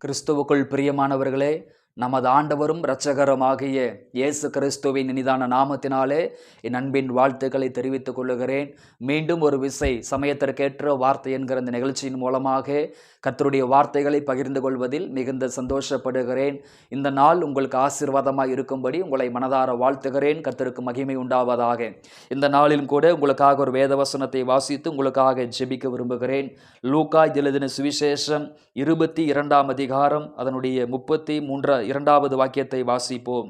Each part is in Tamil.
கிறிஸ்துவுக்குள் பிரியமானவர்களே, நமது ஆண்டவரும் இரட்சகருமாகிய இயேசு கிறிஸ்துவின் இனிதான நாமத்தினாலே என் அன்பின் வாழ்த்துக்களை தெரிவித்துக் கொள்ளுகிறேன். மீண்டும் ஒரு விசை சமயத்திற்கேற்ற வார்த்தை என்கிற இந்த நிகழ்ச்சியின் மூலமாக கர்த்தருடைய வார்த்தைகளை பகிர்ந்து கொள்வதில் மிகுந்த சந்தோஷப்படுகிறேன். இந்த நாள் உங்களுக்கு ஆசீர்வாதமாக இருக்கும்படி உங்களை மனதார வாழ்த்துகிறேன். கர்த்தருக்கு மகிமை உண்டாவதாக. இந்த நாளிலும் கூட உங்களுக்காக ஒரு வேதவசனத்தை வாசித்து உங்களுக்காக ஜெபிக்க விரும்புகிறேன். லூக்கா எழுதின சுவிசேஷம் 22ஆம் அதிகாரம் அதனுடைய 32வது வாக்கியத்தை வாசிப்போம்.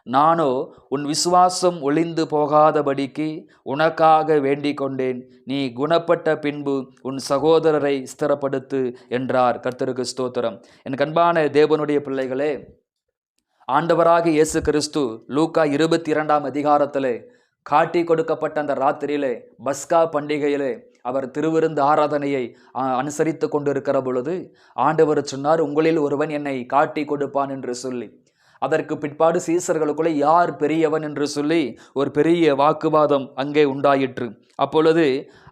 நானோ உன் விசுவாசம் ஒளிந்து போகாதபடிக்கு உனக்காக வேண்டிக் கொண்டேன். நீ குணப்பட்ட பின்பு உன் சகோதரரை ஸ்திரப்படுத்து என்றார். கர்த்தருக்கு ஸ்தோத்திரம். என் அன்பான தேவனுடைய பிள்ளைகளே, ஆண்டவராக இயேசு கிறிஸ்து லூக்கா 22ஆம் அதிகாரத்திலே காட்டி கொடுக்கப்பட்ட அந்த ராத்திரியிலே பஸ்கா பண்டிகையிலே அவர் திருவிருந்து ஆராதனையை அனுசரித்து கொண்டிருக்கிற பொழுது ஆண்டவர் சொன்னார், உங்களில் ஒருவன் என்னை காட்டி கொடுப்பான் என்று சொல்லி. அதற்கு பிற்பாடு சீசர்களுக்குள்ளே யார் பெரியவன் என்று சொல்லி ஒரு பெரிய வாக்குவாதம் அங்கே உண்டாயிற்று. அப்பொழுது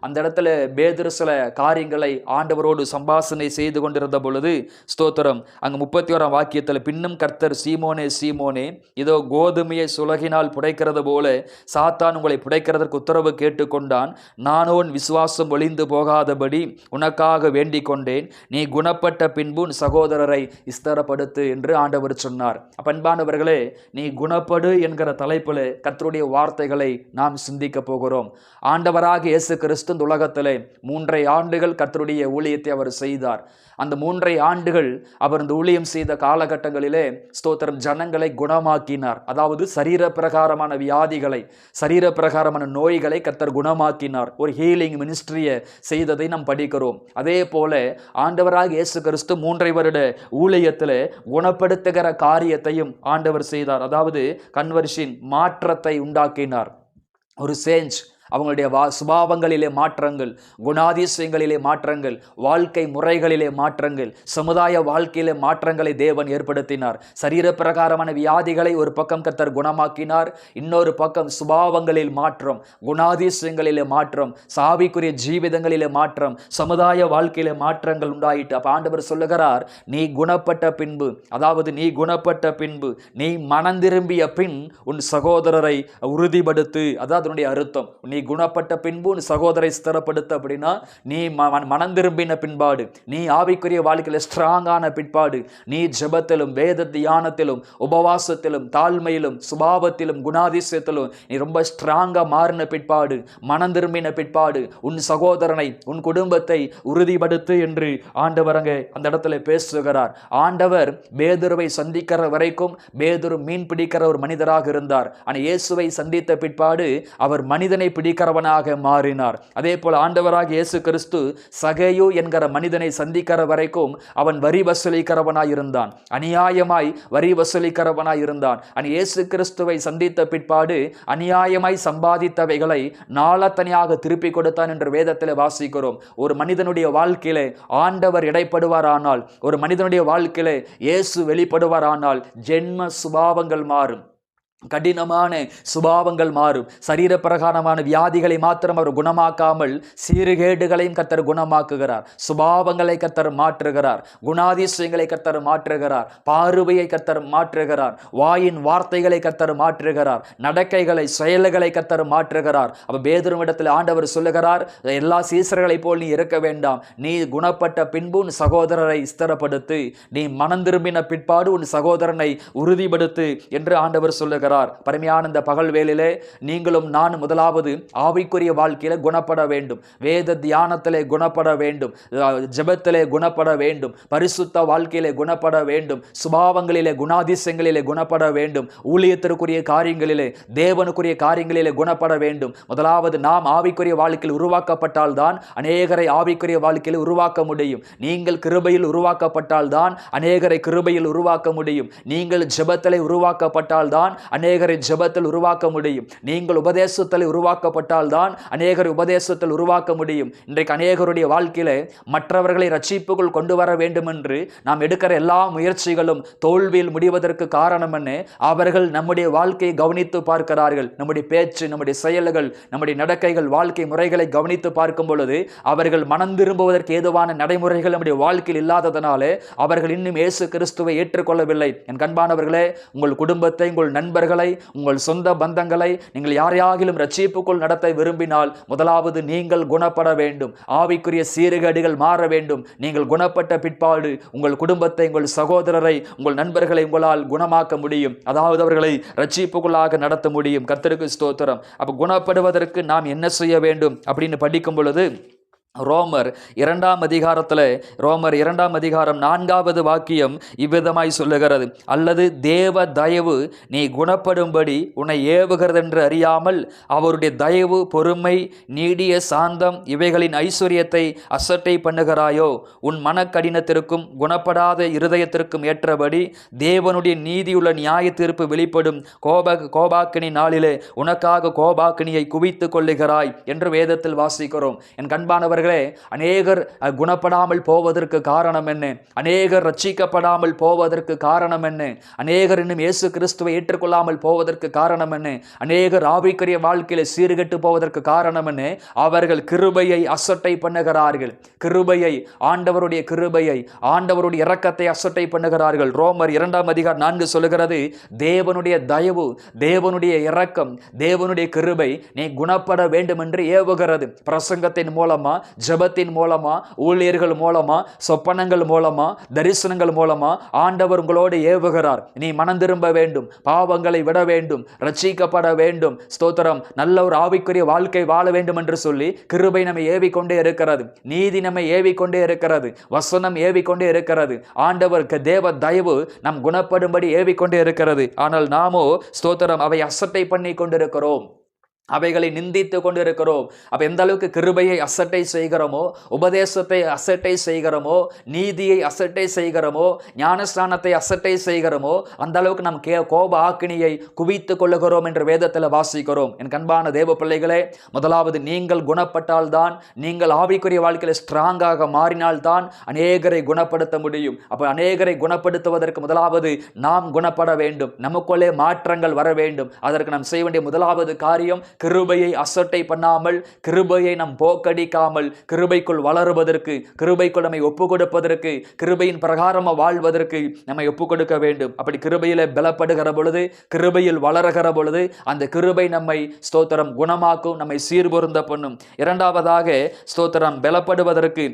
அந்த இடத்துல பேதுரு சில காரியங்களை ஆண்டவரோடு சம்பாஷணை செய்து கொண்டிருந்த பொழுது ஸ்தோத்திரம், அங்கே 31ஆம் வாக்கியத்தில், பின்னும் கர்த்தர், சீமோனே சீமோனே, இதோ கோதுமையை சுலகினால் புடைக்கிறது போல சாத்தான் உங்களை புடைக்கிறதற்கு உத்தரவு கேட்டுக்கொண்டான். நானோன் விசுவாசம் ஒளிந்து போகாதபடி உனக்காக வேண்டிக் கொண்டேன். நீ குணப்பட்ட பின்பு உன் சகோதரரை ஸ்திரப்படுத்து என்று ஆண்டவர் சொன்னார். அன்பானவர்களே, நீ குணப்படு என்கிற தலைப்பில் கர்த்தருடைய வார்த்தைகளை நாம் சிந்திக்க போகிறோம். ஆண்டவராக இயேசு கிறிஸ்து இந்த உலகத்திலே 3.5 ஆண்டுகள் கர்த்தருடைய ஊழியத்தை அவர் செய்தார். அந்த 3.5 ஆண்டுகள் அவர் இந்த ஊழியம் செய்த காலகட்டங்களிலே ஸ்தோத்திரம் ஜனங்களை குணமாக்கினார். அதாவது சரீர பிரகாரமான வியாதிகளை, சரீர பிரகாரமான நோய்களை கர்த்தர் குணமாக்கினார். ஒரு ஹீலிங் மினிஸ்ட்ரியை செய்ததை நாம் படிக்கிறோம். அதே போல ஆண்டவராக இயேசு கிறிஸ்து 3.5 வருட ஊழியத்தில் குணப்படுத்துகிற காரியத்தையும் ஆண்டவர் செய்தார். அதாவது கன்வர்ஷன், மாற்றத்தை உண்டாக்கினார். ஒரு சேஞ்ச், அவங்களுடைய சுபாவங்களிலே மாற்றங்கள், குணாதிசயங்களிலே மாற்றங்கள், வாழ்க்கை முறைகளிலே மாற்றங்கள், சமுதாய வாழ்க்கையிலே மாற்றங்களை தேவன் ஏற்படுத்தினார். சரீர பிரகாரமான வியாதிகளை ஒரு பக்கம் கர்த்தர் குணமாக்கினார். இன்னொரு பக்கம் சுபாவங்களில் மாற்றம், குணாதிசயங்களிலே மாற்றம், சாவிக்குரிய ஜீவிதங்களிலே மாற்றம், சமுதாய வாழ்க்கையிலே மாற்றங்கள் உண்டாயிட்டு. அப்ப ஆண்டவர் சொல்லுகிறார், நீ குணப்பட்ட பின்பு, அதாவது நீ குணப்பட்ட பின்பு, நீ மனம் திரும்பிய பின் உன் சகோதரரை உறுதிப்படுத்து. அதாவது அதனுடைய அர்த்தம், நீ குணப்பட்ட பின்பு உன் சகோதரை ஸ்திரப்படுத்த. அப்படின்னா நீ மனம் திரும்பின பின்பாடு, நீ ஆவிக்குரிய வாழ்க்கையில ஸ்ட்ராங்கான பிற்பாடு, நீ ஜெபத்திலும் வேத தியானத்திலும் உபவாசத்திலும் தாழ்மையிலும் சுபாவத்திலும் குணாதிசயத்திலும் நீ ரொம்ப ஸ்ட்ராங்கா மாறின பிற்பாடு, மனம் திரும்பின பிற்பாடு உன் சகோதரனை, உன் குடும்பத்தை உறுதிப்படுத்து என்று ஆண்டவர் அங்கே அந்த இடத்துல பேசுகிறார். ஆண்டவர் பேதுருவை சந்திக்கிற வரைக்கும் பேதுரு மீன் பிடிக்கிற ஒரு மனிதராக இருந்தார். ஆனால் இயேசுவை சந்தித்த பிற்பாடு அவர் மனிதனை பிடிக்கிறவனாக மாறினார். அதே போல ஆண்டவராக இயேசு கிறிஸ்து சகேயு என்கிற மனிதனை சந்திக்கிற வரைக்கும் அவன் வரி வசூலிக்கிறவனாய் இருந்தான், அநியாயமாய் வரி வசூலிக்கிறவனாய் இருந்தான். இயேசு கிறிஸ்துவை சந்தித்த பிற்பாடு அநியாயமாய் சம்பாதித்தவைகளை நாளத்தனையாக திருப்பி கொடுத்தான் என்று வேதத்தில் வாசிக்கிறோம். ஒரு மனிதனுடைய வாழ்க்கையிலே ஆண்டவர் இடைப்படுவாரானால், ஒரு மனிதனுடைய வாழ்க்கையிலே இயேசு வெளிப்படுவாரானால் ஜென்ம சுபாவங்கள் மாறும், கடினமான சுபாவங்கள் மாறும். சரீர பிரகாரமான வியாதிகளை மாத்திரம் அவர் குணமாக்காமல் சீர்கேடுகளையும் கர்த்தர் குணமாக்குகிறார். சுபாவங்களை கர்த்தர் மாற்றுகிறார், குணாதிசயங்களை கர்த்தர் மாற்றுகிறார், பார்வையை கர்த்தர் மாற்றுகிறார், வாயின் வார்த்தைகளை கர்த்தர் மாற்றுகிறார், நடக்கைகளை செயல்களை கர்த்தர் மாற்றுகிறார். அப்ப பேதுருவிடத்தில் ஆண்டவர் சொல்லுகிறார், எல்லா சீசர்களை போல் நீ இருக்க வேண்டாம், நீ குணப்பட்ட பின்பு உன் சகோதரரை ஸ்திரப்படுத்து, நீ மனம் திரும்பின பிற்பாடு உன் சகோதரனை உறுதிப்படுத்து என்று ஆண்டவர் சொல்லுகிறார். பரமையான இந்த பகல் வேளையிலே நீங்களும் நான் முதலாவது ஆவிக்குரிய வாழ்க்கையில குணப்பட வேண்டும், வேத தியானத்திலே குணப்பட வேண்டும், ஜெபத்திலே குணப்பட வேண்டும், பரிசுத்த வாழ்க்கையிலே குணப்பட வேண்டும், சுபாவங்களிலே குணாதிசயங்களிலே குணப்பட வேண்டும், ஊழியத்திற்குரிய காரியங்களிலே தேவனுக்குரிய காரியங்களிலே குணப்பட வேண்டும். முதலாவது நாம் ஆவிக்குரிய வாழ்க்கையில் உருவாக்கப்பட்டால் தான் அநேகரை ஆவிக்குரிய வாழ்க்கையில் உருவாக்க முடியும். நீங்கள் கிருபையில் உருவாக்கப்பட்டால் தான் அநேகரை கிருபையில் உருவாக்க முடியும். நீங்கள் ஜெபத்திலே உருவாக்கப்பட்டால் தான் அநேகரை ஜெபத்தில் உருவாக்க முடியும். நீங்கள் உபதேசத்தில் உருவாக்கப்பட்டால் தான் அநேகரை உபதேசத்தில் உருவாக்க முடியும். இன்றைக்கு அநேகருடைய வாழ்க்கையில மற்றவர்களை ரட்சிப்புக்குள் கொண்டு வர வேண்டும் என்று நாம் எடுக்கிற எல்லா முயற்சிகளும் தோல்வியில் முடிவதற்கு காரணம் என்ன? அவர்கள் நம்முடைய வாழ்க்கையை கவனித்து பார்க்கிறார்கள். நம்முடைய பேச்சு, நம்முடைய செயல்கள், நம்முடைய நடக்கைகள், வாழ்க்கை முறைகளை கவனித்து பார்க்கும் பொழுது அவர்கள் மனம் திரும்புவதற்கு ஏதுவான நடைமுறைகள் நம்முடைய வாழ்க்கையில் இல்லாததனாலே அவர்கள் இன்னும் இயேசு கிறிஸ்துவை ஏற்றுக்கொள்ளவில்லை. என் கண்பானவர்களே, உங்கள் குடும்பத்தை, உங்கள் நண்பர்களை, உங்கள் சொந்த பந்தங்களை நீங்கள் யாரையாகிலும் ரட்சிப்புக்குள் நடத்த விரும்பினால் முதலாவது நீங்கள் குணப்பட வேண்டும். ஆவிக்குரிய சீர்கேடுகள் மாற வேண்டும். நீங்கள் குணப்பட்ட பிற்பாடு உங்கள் குடும்பத்தை, உங்கள் சகோதரரை, உங்கள் நண்பர்களை உங்களால் குணமாக்க முடியும். அதாவது அவர்களை ரட்சிப்புக்குள்ளாக நடத்த முடியும். கர்த்தருக்கு ஸ்தோத்திரம். அப்ப குணப்படுவதற்கு நாம் என்ன செய்ய வேண்டும் அப்படின்னு படிக்கும் பொழுது ரோமர் 2 அதிகாரம் 4வது வாக்கியம் இவ்விதமாய் சொல்லுகிறது. அல்லது தேவ தயவு நீ குணப்படும்படி உன்னை ஏவுகிறது என்று அறியாமல் அவருடைய தயவு, பொறுமை, நீடிய சாந்தம் இவைகளின் ஐஸ்வர்யத்தை அசட்டை பண்ணுகிறாயோ? உன் மனக்கடினத்திற்கும் குணப்படாத இருதயத்திற்கும் ஏற்றபடி தேவனுடைய நீதியுள்ள நியாய தீர்ப்பு வெளிப்படும் கோபாக்கினி நாளிலே உனக்காக கோபாக்கினியை குவித்து கொள்ளுகிறாய் என்று வேதத்தில் வாசிக்கிறோம். என் கண்பானவர்கள், அநேகர் குணப்படாமல் போவதற்கு காரணம் என்ன? அநேகர் ரட்சிக்கப்படாமல் போவதற்கு காரணம் என்ன? அநேகர் இன்னும் இயேசு கிறிஸ்துவை ஏற்றுக்கொள்ளாமல் போவதற்கு காரணம் என்ன? அநேகர் ஆவிக்குரிய வாழ்க்கையில சீர்கெட்டு போவதற்கு காரணம் என்ன? அவர்கள் கிருபையை அசட்டை பண்ணுகிறார்கள். கிருபையை, ஆண்டவருடைய கிருபையை, ஆண்டவருடைய இரக்கத்தை அசட்டை பண்ணுகிறார்கள். ரோமர் 2 அதிகாரம் 4 சொல்லுகிறது, தேவனுடைய தயவு, தேவனுடைய இரக்கம், தேவனுடைய கிருபை நீ குணப்பட வேண்டும் என்று ஏவுகிறது. பிரசங்கத்தின் மூலமா, ஜெபத்தின் மூலமா, ஊழியர்கள் மூலமா, சொப்பனங்கள் மூலமா, தரிசனங்கள் மூலமா ஆண்டவர் உங்களோடு ஏவுகிறார். நீ மனம் திரும்ப வேண்டும், பாவங்களை விட வேண்டும், ரட்சிக்கப்பட வேண்டும், ஸ்தோத்திரம், நல்ல ஒரு ஆவிக்குரிய வாழ்க்கை வாழ வேண்டும் என்று சொல்லி கிருபை நம்மை ஏவிக்கொண்டே இருக்கிறது. நீதி நம்மை ஏவிக்கொண்டே இருக்கிறது. வசனம் ஏவிக்கொண்டே இருக்கிறது. ஆண்டவர் தேவ தயவு நம் குணப்படும்படி ஏவிக்கொண்டே இருக்கிறது. ஆனால் நாமோ ஸ்தோத்திரம் அவை அசட்டை பண்ணி கொண்டிருக்கிறோம். அவைகளை நிந்தித்து கொண்டு இருக்கிறோம். அப்ப எந்த அளவுக்கு கிருபையை அசட்டை செய்கிறோமோ, உபதேசத்தை அசட்டை செய்கிறோமோ, நீதியை அசட்டை செய்கிறோமோ, ஞானஸ்நானத்தை அசட்டை செய்கிறோமோ, அந்த அளவுக்கு நாம் கோப ஆக்கினியை குவித்து கொள்ளுகிறோம் என்று வேதத்தில் வாசிக்கிறோம். என் கண்பான தேவ பிள்ளைகளே, முதலாவது நீங்கள் குணப்பட்டால்தான், நீங்கள் ஆவிக்குரிய வாழ்க்கையில் ஸ்ட்ராங்காக மாறினால்தான் அநேகரை குணப்படுத்த முடியும். அப்ப அநேகரை குணப்படுத்துவதற்கு முதலாவது நாம் குணப்பட வேண்டும். நமக்குள்ளே மாற்றங்கள் வர வேண்டும். அதற்கு நாம் செய்ய வேண்டிய முதலாவது காரியம், கிருபையை அசட்டை பண்ணாமல், கிருபையை நம் போக்கடிக்காமல், கிருபைக்குள் வளருவதற்கு, கிருபைக்குள் நம்மை ஒப்பு கொடுப்பதற்கு, கிருபையின் பிரகாரமா வாழ்வதற்கு நம்மை ஒப்பு கொடுக்க வேண்டும். அப்படி கிருபையில பலப்படுகிற பொழுது, கிருபையில் வளருகிற பொழுது அந்த கிருபை நம்மை ஸ்தோத்திரம் குணமாக்கும், நம்மை சீர்பொருந்த பண்ணும். இரண்டாவதாக ஸ்தோத்திரம் பலப்படுவதற்கு,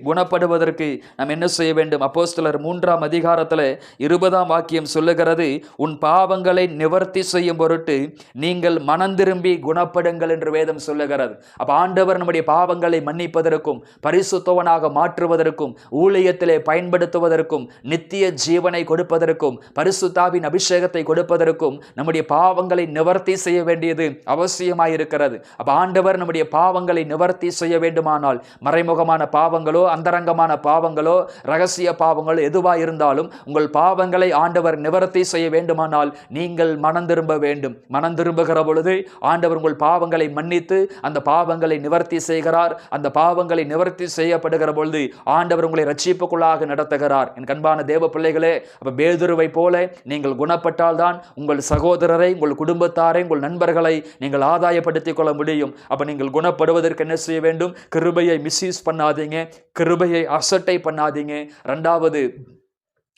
குணப்படுவதற்கு நாம் என்ன செய்ய வேண்டும்? அப்போஸ்தலர் 3 அதிகாரத்தில் 20 வாக்கியம் சொல்லுகிறது, உன் பாவங்களை நிவர்த்தி செய்யும் பொருட்டு நீங்கள் மனம் திரும்பி குணப்படுங்கள் என்று வேதம் சொல்லுகிறது. அப்ப ஆண்டவர் நம்முடைய பாவங்களை மன்னிப்பதற்கும், பரிசுத்தவனாக மாற்றுவதற்கும், ஊழியத்திலே பயன்படுத்துவதற்கும், நித்திய ஜீவனை கொடுப்பதற்கும், பரிசுத்தாவின் அபிஷேகத்தை கொடுப்பதற்கும் நம்முடைய பாவங்களை நிவர்த்தி செய்ய வேண்டியது அவசியமாயிருக்கிறது. அப்ப ஆண்டவர் நம்முடைய பாவங்களை நிவர்த்தி செய்ய வேண்டுமானால், மறைமுகமான பாவங்களோ, அந்தரங்கமான பாவங்களோ, ரகசிய பாவங்களோ எதுவா இருந்தாலும் உங்கள் பாவங்களை ஆண்டவர் நிவர்த்தி செய்ய வேண்டுமானால் நீங்கள் மனம் திரும்ப வேண்டும். மனம் திரும்புகிற பொழுது ஆண்டவர் உங்கள் பாவங்களை மன்னித்து அந்த பாவங்களை நிவர்த்தி செய்கிறார். அந்த பாவங்களை நிவர்த்தி செய்யப்படுகிற பொழுது ஆண்டவர் உங்களை ரட்சிப்புக்குள்ளாக நடத்துகிறார். என் கண்பான தேவ பிள்ளைகளே, அப்ப பேதுருவை போல நீங்கள் குணப்பட்டால் தான் உங்கள் சகோதரரை, உங்கள் குடும்பத்தாரை, உங்கள் நண்பர்களை நீங்கள் ஆதாயப்படுத்திக் கொள்ள முடியும். அப்ப நீங்கள் குணப்படுவதற்கு என்ன செய்ய வேண்டும்? கிருபையை மிஸ்யூஸ் பண்ணாதீங்க, கிருபையை அசட்டை பண்ணாதீங்க. இரண்டாவது,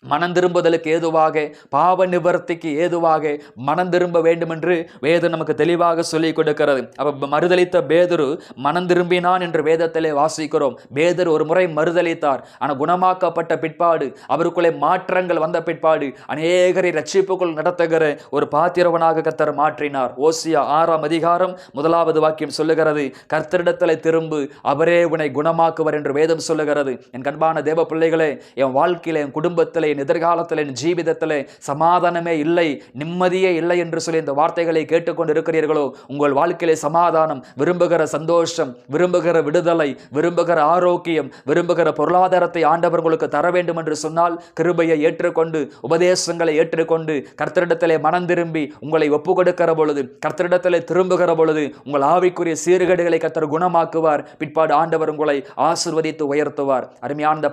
மனம் திரும்புதலுக்கு ஏதுவாக, பாவ நிவர்த்திக்கு ஏதுவாக மனம் திரும்ப வேண்டும் என்று வேதம் நமக்கு தெளிவாக சொல்லிக் கொடுக்கிறது. அப்ப மறுதலித்த பேதுரு மனம் திரும்பினான் என்று வேதத்திலே வாசிக்கிறோம். பேதுரு ஒரு முறை மறுதலித்தார். ஆனால் குணமாக்கப்பட்ட பிற்பாடு, அவருக்குள்ளே மாற்றங்கள் வந்த பிற்பாடு அநேகரை ரட்சிப்புக்குள் நடத்துகிற ஒரு பாத்திரவனாக கர்த்தர் மாற்றினார். ஓசியா 6 அதிகாரம் 1 வாக்கியம் சொல்லுகிறது, கர்த்தரிடத்திலே திரும்பு, அவரே உன்னை குணமாக்குவர் என்று வேதம் சொல்லுகிறது. என் கண்பான தேவ பிள்ளைகளே, என் வாழ்க்கையில, என் குடும்பத்தில், என் எதிர்காலத்தில், என் ஜீவிதத்தில் சமாதானமே இல்லை, நிம்மதியே இல்லை என்று சொல்லி இந்த வார்த்தைகளை கேட்டுக்கொண்டு இருக்கிறீர்களோ, உங்கள் வாழ்க்கையிலே சமாதானம், விரும்புகிற சந்தோஷம், விரும்புகிற விடுதலை, விரும்புகிற ஆரோக்கியம், விரும்புகிற பொருளாதாரத்தை ஆண்டவர் உங்களுக்கு தர வேண்டும் என்று சொன்னால், கிருபையை ஏற்றுக்கொண்டு, உபதேசங்களை ஏற்றுக்கொண்டு, கர்த்தரிடத்திலே மனம் திரும்பி உங்களை ஒப்பு கொடுக்கிற பொழுது, கர்த்தரிடத்திலே திரும்புகிற பொழுது உங்கள் ஆவிக்குரிய சீர்கேடுகளை கர்த்தர் குணமாக்குவார். பிற்பாடு ஆண்டவர் உங்களை ஆசீர்வதித்து உயர்த்துவார். அருமையான இந்த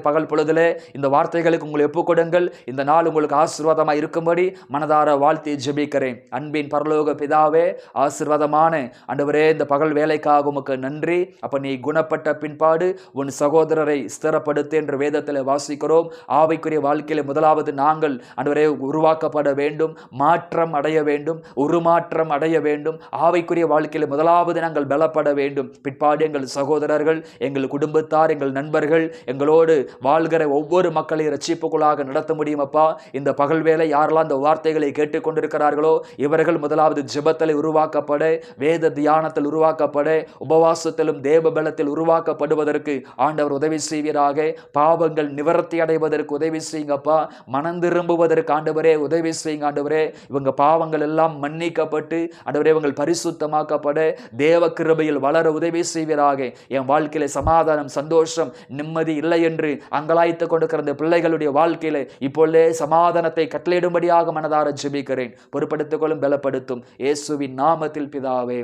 பகல் பொழுதிலே இந்த வார்த்தைகளுக்கு உங்களை ஒப்புக்கொடுங்கள். இந்த நாள் உங்களுக்கு ஆசீர்வாதமாக இருக்கும்படி மனதார வாழ்த்தி ஜெபிக்கிறேன். அன்பின் பரலோக பிதாவே, ஆசீர்வாதமான ஆண்டவரே, இந்த பகல் வேலைக்காக உமக்கு நன்றி. அப்ப நீ குணப்பட்ட பின்பாடு உன் சகோதரரை ஸ்திரப்படுத்து என்று வேதத்தில் வாசிக்கிறோம். ஆவிக்குரிய வாழ்க்கையில முதலாவது நாங்கள் ஆண்டவரே உருவாக்கப்பட வேண்டும், மாற்றம் அடைய வேண்டும், உருமாற்றம் அடைய வேண்டும். ஆவிக்குரிய வாழ்க்கையில முதலாவது நாங்கள் பலப்பட வேண்டும். பிற்பாடு எங்கள் சகோதரர்கள், எங்கள் குடும்பத்தார், எங்கள் நண்பர்கள், எங்களோடு வாழ்கிற ஒவ்வொரு மக்களையும் ரட்சிப்புக்குள்ளாக நடத்த முடியும். அப்பா, இந்த பகல் வேளை யாரெல்லாம் இந்த வார்த்தைகளை கேட்டுக்கொண்டிருக்கிறார்களோ இவர்கள் முதலாவது ஜெபத்தில் உருவாக்கப்பட, வேத தியானத்தில் உருவாக்கப்பட, உபவாசத்திலும் தேவ பலத்தில் உருவாக்கப்படுவதற்கு ஆண்டவர் உதவி செய்வீராக. பாவங்கள் நிவர்த்தி அடைவதற்கு உதவி செய்யுங்கப்பா. மனம் திரும்புவதற்கு ஆண்டவரே உதவி செய்யுங்க. ஆண்டவரே, இவங்க பாவங்கள் எல்லாம் மன்னிக்கப்பட்டு ஆண்டவரே இவங்கள் பரிசுத்தமாக்கப்பட, தேவ கிருபையில் வளர உதவி செய்வீராக. என் வாழ்க்கையில சமாதானம், சந்தோஷம், நிம்மதி இல்லை என்று அங்கலாய்த்துக் கொண்டிருக்கிற இந்த பிள்ளைகளுடைய வாழ்க்கையில இப்பொழுதே சமாதானத்தை கட்டளையிடும்படியாக மனதார ஜெபிக்கிறேன். பொறுப்படுத்திக் கொள்ளும், பலப்படுத்தும் இயேசுவின் நாமத்தில் பிதாவே,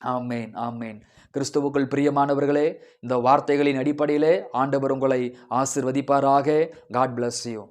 ஆமேன், ஆமேன். கிறிஸ்துவுக்குள் பிரியமானவர்களே, இந்த வார்த்தைகளின் அடிப்படையிலே ஆண்டவர் உங்களை ஆசீர்வதிப்பாராக. God bless you.